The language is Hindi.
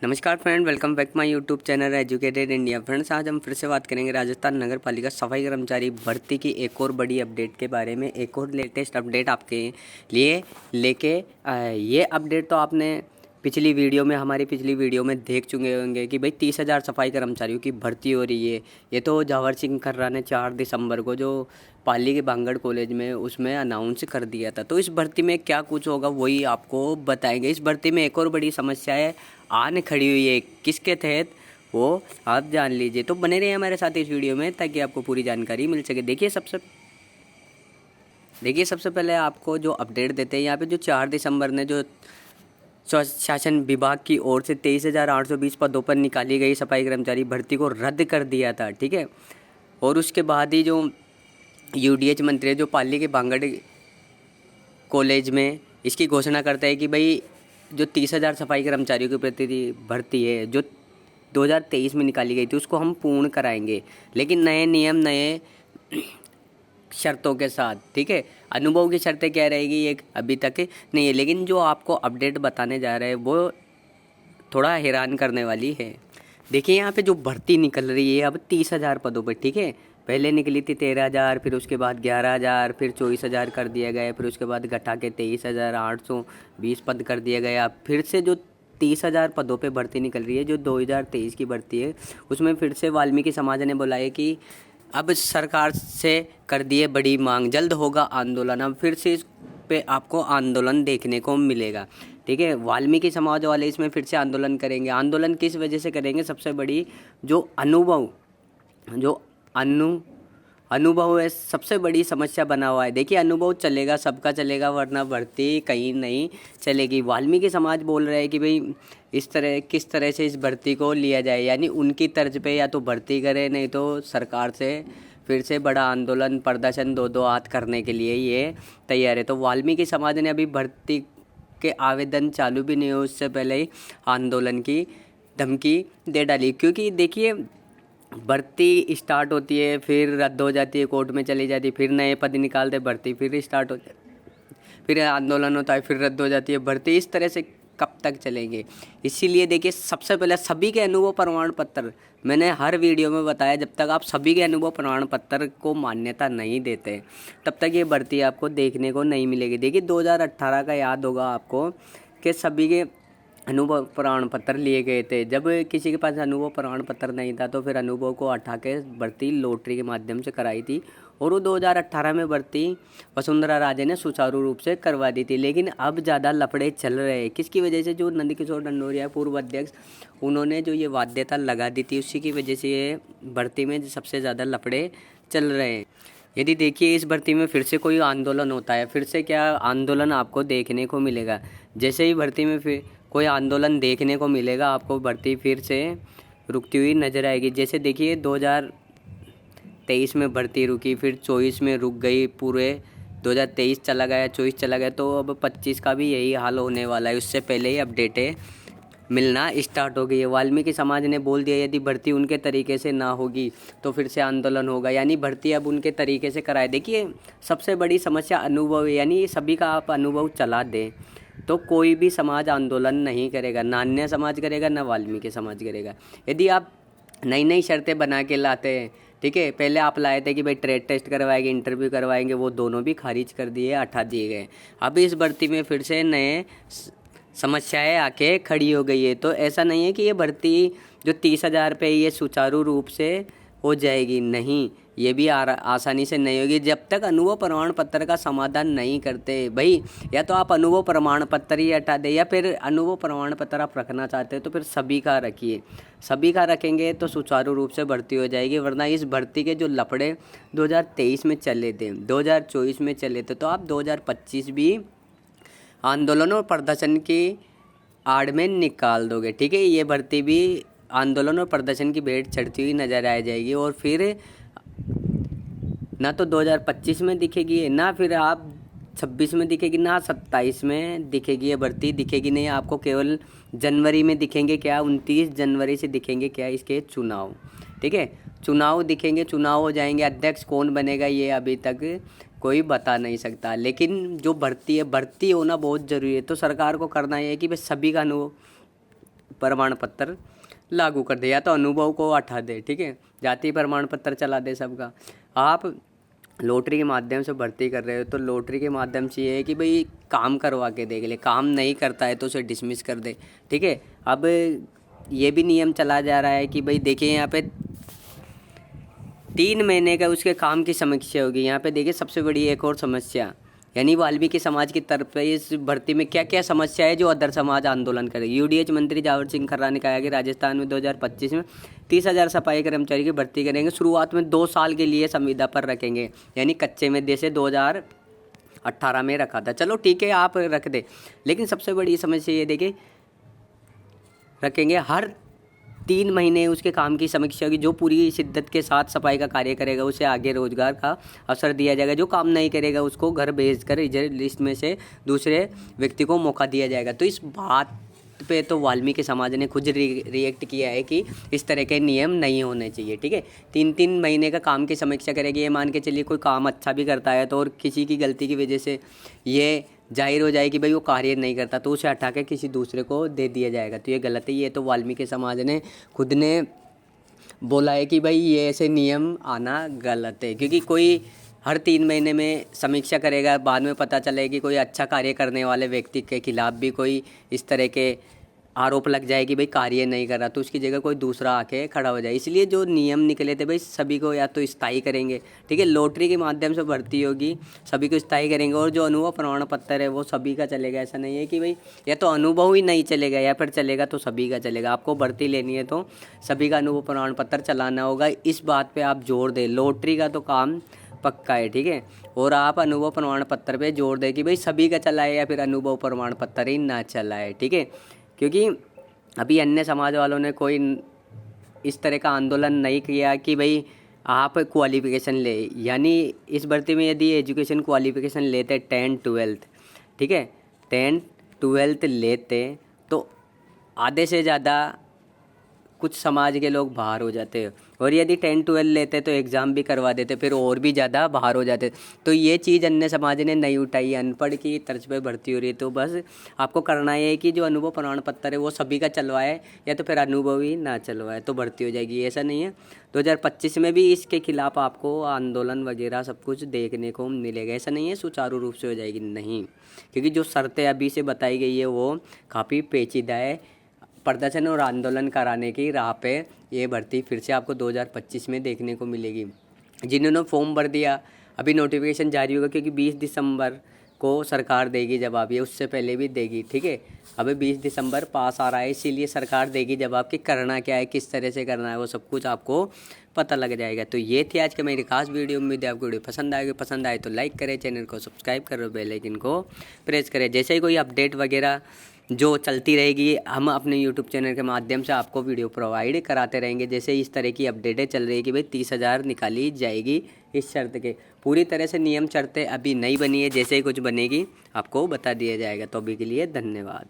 नमस्कार friend, welcome back my YouTube channel educated India. Friends, आज हम फिर से बात करेंगे राजस्थान नगर पालिका सफाई कर्मचारी भर्ती की एक और बड़ी अपडेट के बारे में। एक और लेटेस्ट अपडेट आपके लिए लेके ये अपडेट तो आपने हमारी पिछली वीडियो में देख चुके होंगे कि भाई 30,000 सफाई कर्मचारियों की भर्ती हो रही है। ये तो जवाहर सिंह खर्रा ने 4 दिसंबर को जो पाली के बांगड़ कॉलेज में उसमें अनाउंस कर दिया था। तो इस भर्ती में क्या कुछ होगा वही आपको बताएंगे। इस भर्ती में एक और बड़ी समस्या है आने खड़ी हुई है, किसके तहत वो आप जान लीजिए। तो बने रहिए हमारे साथ इस वीडियो में ताकि आपको पूरी जानकारी मिल सके। देखिए सबसे पहले आपको जो अपडेट देते हैं यहाँ पे, जो 4 दिसंबर ने जो शासन विभाग की ओर से 23,820 पदों पर निकाली गई सफाई कर्मचारी भर्ती को रद्द कर दिया था, ठीक है। और उसके बाद ही जो यूडीएच मंत्री जो पाली के बांगड़ कॉलेज में इसकी घोषणा करता है कि भाई जो 30,000 सफाई कर्मचारियों की प्रति भर्ती है जो 2023 में निकाली गई थी उसको हम पूर्ण कराएंगे, लेकिन नए नियम नए शर्तों के साथ, ठीक है। अनुभव की शर्तें क्या रहेगी ये अभी तक नहीं है, लेकिन जो आपको अपडेट बताने जा रहे हैं वो थोड़ा हैरान करने वाली है। देखिए यहाँ पे जो भर्ती निकल रही है अब 30,000 पदों पर, ठीक है। पहले निकली थी 13,000, फिर उसके बाद 11,000, फिर 24,000 कर दिया गया, फिर उसके बाद घटा के 23,820 पद कर दिया गया। फिर से जो 30,000 पदों पे भर्ती निकल रही है जो 2023 की भर्ती है, उसमें फिर से वाल्मीकि समाज ने बोला है कि अब सरकार से कर दिए बड़ी मांग, जल्द होगा आंदोलन। अब फिर से इस पे आपको आंदोलन देखने को मिलेगा, ठीक है। वाल्मीकि समाज वाले इसमें फिर से आंदोलन करेंगे। आंदोलन किस वजह से करेंगे? सबसे बड़ी जो जो अनुभव है सबसे बड़ी समस्या बना हुआ है। देखिए अनुभव चलेगा, सबका चलेगा, वरना भर्ती कहीं नहीं चलेगी। वाल्मीकि समाज बोल रहे हैं कि भाई किस तरह से इस भर्ती को लिया जाए, यानी उनकी तर्ज पे या तो भर्ती करे, नहीं तो सरकार से फिर से बड़ा आंदोलन प्रदर्शन दो हाथ करने के लिए ये तैयार है। तो वाल्मीकि समाज ने अभी भर्ती के आवेदन चालू भी नहीं हो उससे पहले ही आंदोलन की धमकी दे डाली, क्योंकि देखिए भर्ती स्टार्ट होती है फिर रद्द हो जाती है, कोर्ट में चली जाती है, फिर नए पद निकालते, भर्ती फिर स्टार्ट हो जाती, फिर आंदोलन होता है, फिर रद्द हो जाती है भर्ती। इस तरह से कब तक चलेंगे? इसीलिए देखिए सबसे पहले सभी के अनुभव प्रमाण पत्र, मैंने हर वीडियो में बताया, जब तक आप सभी के अनुभव प्रमाण पत्र को मान्यता नहीं देते तब तक ये भर्ती आपको देखने को नहीं मिलेगी। देखिए 2018 का याद होगा आपको कि सभी के अनुभव प्रमाण पत्र लिए गए थे। जब किसी के पास अनुभव प्रमाण पत्र नहीं था तो फिर अनुभव को हटा के भर्ती लॉटरी के माध्यम से कराई थी, और वो 2018 में भर्ती वसुंधरा राजे ने सुचारू रूप से करवा दी थी। लेकिन अब ज़्यादा लफड़े चल रहे हैं, किसकी वजह से? जो नंदकिशोर ढंडोरिया पूर्व अध्यक्ष, उन्होंने जो ये बाध्यता लगा दी थी, उसी की वजह से ये भर्ती में सबसे ज़्यादा लफड़े चल रहे हैं। यदि देखिए इस भर्ती में फिर से कोई आंदोलन होता है, फिर से क्या आंदोलन आपको देखने को मिलेगा? जैसे ही भर्ती में फिर कोई आंदोलन देखने को मिलेगा आपको भर्ती फिर से रुकती हुई नज़र आएगी। जैसे देखिए 2023 में भर्ती रुकी, फिर 24 में रुक गई, पूरे 2023 चला गया, 24 चला गया, तो अब 25 का भी यही हाल होने वाला है। उससे पहले ही अपडेटें मिलना स्टार्ट हो गई है। वाल्मीकि समाज ने बोल दिया यदि भर्ती उनके तरीके से ना होगी तो फिर से आंदोलन होगा, यानी भर्ती अब उनके तरीके से कराए। देखिए सबसे बड़ी समस्या अनुभव है, यानी सभी का आप अनुभव चला दें तो कोई भी समाज आंदोलन नहीं करेगा, ना अन्य समाज करेगा ना वाल्मीकि समाज करेगा। यदि आप नई नई शर्तें बना के लाते हैं, ठीक है, पहले आप लाए थे कि भाई ट्रेड टेस्ट करवाएंगे, इंटरव्यू करवाएंगे, वो दोनों भी खारिज कर दिए, हटा दिए गए। अब इस भर्ती में फिर से नए समस्याएं आके खड़ी हो गई है। तो ऐसा नहीं है कि ये भर्ती जो 30,000 पे ये सुचारू रूप से हो जाएगी, नहीं, ये भी आसानी से नहीं होगी जब तक अनुभव प्रमाण पत्र का समाधान नहीं करते भाई। या तो आप अनुभव प्रमाण पत्र ही हटा दें, या फिर अनुभव प्रमाण पत्र आप रखना चाहते हैं तो फिर सभी का रखिए। सभी का रखेंगे तो सुचारू रूप से भर्ती हो जाएगी, वरना इस भर्ती के जो लफड़े 2023 में चले थे, 2024 में चले थे, तो आप 2025 भी आंदोलन और प्रदर्शन की आड़ में निकाल दोगे, ठीक है। ये भर्ती भी आंदोलन और प्रदर्शन की भेंट चढ़ती हुई नजर आ जाएगी, और फिर ना तो 2025 में दिखेगी, ना फिर आप 26 में दिखेगी, ना 27 में दिखेगी। ये भर्ती दिखेगी नहीं आपको, केवल जनवरी में दिखेंगे। क्या 29 जनवरी से दिखेंगे क्या इसके चुनाव, ठीक है। चुनाव दिखेंगे, चुनाव हो जाएंगे, अध्यक्ष कौन बनेगा ये अभी तक कोई बता नहीं सकता। लेकिन जो भर्ती है, भर्ती होना बहुत ज़रूरी है। तो सरकार को करना ये है कि भाई सभी का अनुभव प्रमाण पत्र लागू कर दे, या तो अनुभव को हटा दे, ठीक है, जाति प्रमाण पत्र चला दे सबका। आप लॉटरी के माध्यम से भर्ती कर रहे हो तो लॉटरी के माध्यम से ये है कि भाई काम करवा के देख ले, काम नहीं करता है तो उसे डिसमिस कर दे, ठीक है। अब ये भी नियम चला जा रहा है कि भाई देखिए यहाँ पे 3 महीने का उसके काम की समीक्षा होगी। यहाँ पे देखिए सबसे बड़ी एक और समस्या, यानी वाल्मीकि समाज की तरफ से इस भर्ती में क्या क्या समस्या है जो अदर समाज आंदोलन करे। यूडीएच मंत्री जावर सिंह खर्रा ने कहा कि राजस्थान में 2025 में 30,000 सफाई कर्मचारी की भर्ती करेंगे। शुरुआत में 2 साल के लिए संविदा पर रखेंगे, यानी कच्चे में जैसे 2018 में रखा था, चलो ठीक है आप रख दे, लेकिन सबसे बड़ी समस्या ये देखिए रखेंगे हर 3 महीने उसके काम की समीक्षा होगी। जो पूरी शिद्दत के साथ सफाई का कार्य करेगा उसे आगे रोजगार का अवसर दिया जाएगा, जो काम नहीं करेगा उसको घर भेजकर रिजर्व लिस्ट में से दूसरे व्यक्ति को मौका दिया जाएगा। तो इस बात पे तो वाल्मीकि समाज ने खुद रिएक्ट किया है कि इस तरह के नियम नहीं होने चाहिए, ठीक है। 3-3 महीने का काम की समीक्षा करेगी, ये मान के चलिए कोई काम अच्छा भी करता है तो और किसी की गलती की वजह से ये जाहिर हो जाए कि भाई वो कार्य नहीं करता तो उसे हटा के किसी दूसरे को दे दिया जाएगा, तो ये गलत है। ये तो वाल्मीकि समाज ने खुद ने बोला है कि भाई ये ऐसे नियम आना गलत है, क्योंकि कोई हर 3 महीने में समीक्षा करेगा, बाद में पता चले कि कोई अच्छा कार्य करने वाले व्यक्ति के खिलाफ भी कोई इस तरह के आरोप लग जाए कि भाई कार्य नहीं कर रहा, तो उसकी जगह कोई दूसरा आके खड़ा हो जाए। इसलिए जो नियम निकले थे भाई सभी को या तो स्थायी करेंगे, ठीक है, लॉटरी के माध्यम से भर्ती होगी, सभी को स्थायी करेंगे, और जो अनुभव प्रमाण पत्र है वो सभी का चलेगा। ऐसा नहीं है कि भाई या तो अनुभव ही नहीं चलेगा या फिर चलेगा तो सभी का चलेगा। आपको भर्ती लेनी है तो सभी का अनुभव प्रमाण पत्र चलाना होगा, इस बात पर आप जोर दें। लॉटरी का तो काम पक्का है, ठीक है, और आप अनुभव प्रमाण पत्र पे जोर दें कि भाई सभी का चलाए या फिर अनुभव प्रमाण पत्र ही ना चलाए, ठीक है, क्योंकि अभी अन्य समाज वालों ने कोई इस तरह का आंदोलन नहीं किया कि भाई आप क्वालिफिकेशन ले, यानी इस भर्ती में यदि एजुकेशन क्वालिफिकेशन लेते 10-12, ठीक है, 10-12 लेते तो आधे से ज़्यादा कुछ समाज के लोग बाहर हो जाते हैं, और यदि 10-12 लेते तो एग्ज़ाम भी करवा देते, फिर और भी ज़्यादा बाहर हो जाते। तो ये चीज़ अन्य समाज ने नहीं उठाई, अनपढ़ की तर्ज पे भर्ती हो रही है। तो बस आपको करना है कि जो अनुभव प्रमाण पत्र है वो सभी का चलवाए या तो फिर अनुभव ही ना चलवाए तो भर्ती हो जाएगी। ऐसा नहीं है, 2025 में भी इसके खिलाफ आपको आंदोलन वगैरह सब कुछ देखने को मिलेगा। ऐसा नहीं है सुचारू रूप से हो जाएगी, नहीं, क्योंकि जो शर्तें अभी से बताई गई है वो काफ़ी पेचीदा है। प्रदर्शन और आंदोलन कराने की राह पे ये भर्ती फिर से आपको 2025 में देखने को मिलेगी। जिन्होंने फॉर्म भर दिया अभी नोटिफिकेशन जारी होगा, क्योंकि 20 दिसंबर को सरकार देगी जवाब, ये उससे पहले भी देगी, ठीक है। अभी 20 दिसंबर पास आ रहा है, इसीलिए सरकार देगी जवाब कि करना क्या है, किस तरह से करना है, वो सब कुछ आपको पता लग जाएगा। तो ये थी आज का मेरी खास वीडियो। उम्मीद है आपको वीडियो पसंद आएगी, पसंद आए तो लाइक करें, चैनल को सब्सक्राइब करो, बेल आइकन को प्रेस करें। जैसे ही कोई अपडेट वगैरह जो चलती रहेगी हम अपने YouTube चैनल के माध्यम से आपको वीडियो प्रोवाइड कराते रहेंगे। जैसे इस तरह की अपडेटें चल रही है कि भाई 30,000 निकाली जाएगी इस शर्त के, पूरी तरह से नियम शर्तें अभी नहीं बनी है, जैसे ही कुछ बनेगी आपको बता दिया जाएगा। तो अभी के लिए धन्यवाद।